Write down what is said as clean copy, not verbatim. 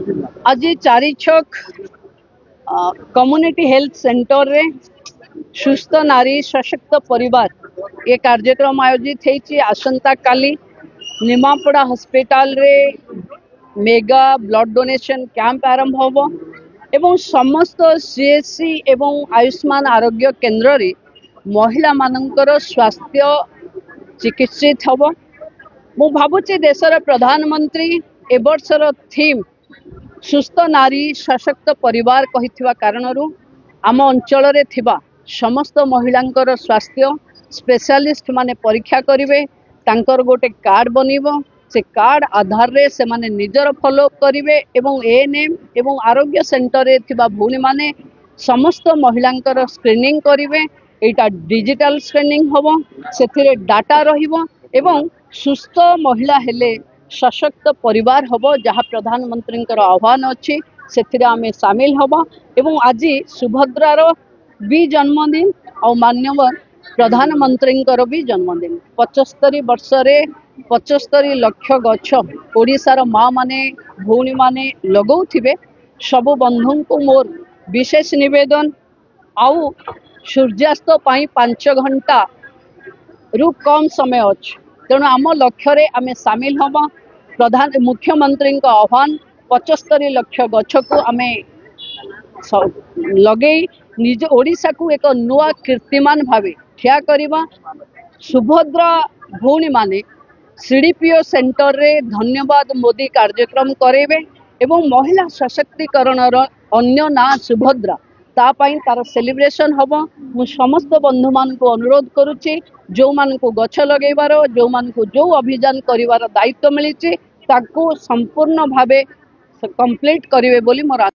आज 4 community health centre रे सुस्थ नारी सशक्त परिवार ये कार्यक्रम आयोजित होती आसंता काली निमापड़ा हॉस्पिटल रे मेगा ब्लड डोनेशन कैंप आरंभ होबो एवं समस्त सीएससी एवं आयुष्मान आरोग्य केंद्र रे महिला मानकर स्वास्थ्य चिकित्सित होबो। मु भाबुची देशर प्रधानमंत्री ए वर्षर थीम सुस्थ नारी सशक्त परिवार कहिथिबा कारणरू आम अंचल रे थिबा समस्त महिलांकर स्वास्थ्य स्पेशलिस्ट माने परीक्षा करिवे, तांकर गोटे कार्ड बनिबो, से कार्ड आधार रे से माने निजर फॉलो करिवे एवं एएनएम एवं आरोग्य सेंटर रे थिबा भूनी माने समस्त महिलांकर स्क्रीनिंग करिवे। एटा डिजिटल स्क्रीनिंग होबो, सेथिरे डाटा रहिबो एवं सुस्थ महिला हेले सशक्त परिवार हबो जहाँ प्रधानमंत्री आह्वान अच्छी से आम सामिल हब एवं आज सुभद्रार भी जन्मदिन और माननीय प्रधानमंत्री भी जन्मदिन 75 वर्ष रे 75 लाख गछ ओडिशार माँ माने भौणी माने लगौथिबे। सबु बंधु को मोर विशेष निवेदन आउ सूर्यास्त 5 घंटा रु कम समय अच्छे तेणु आम लक्ष्य रे आमे सामिल हब। प्रधान मुख्यमंत्री आह्वान 75 लाख गछ को आमे लगे निज ओडिशा को एक नुआ कीर्तिमान भावे ठिया करवा। सुभद्रा भौणी माने सीडीपीओ सेंटर रे धन्यवाद मोदी कार्यक्रम करेबे एवं महिला सशक्तिकरण अन्य ना सुभद्रा तापाई तार सेलिब्रेशन हम। मु समस्त बंधु मान को अनुरोध करुच्ची जो मान को गछ लगेबार जो मान को जो अभियान करिवार दायित्व मिली ताकू संपूर्ण भावे कंप्लीट करिवे बोली मोर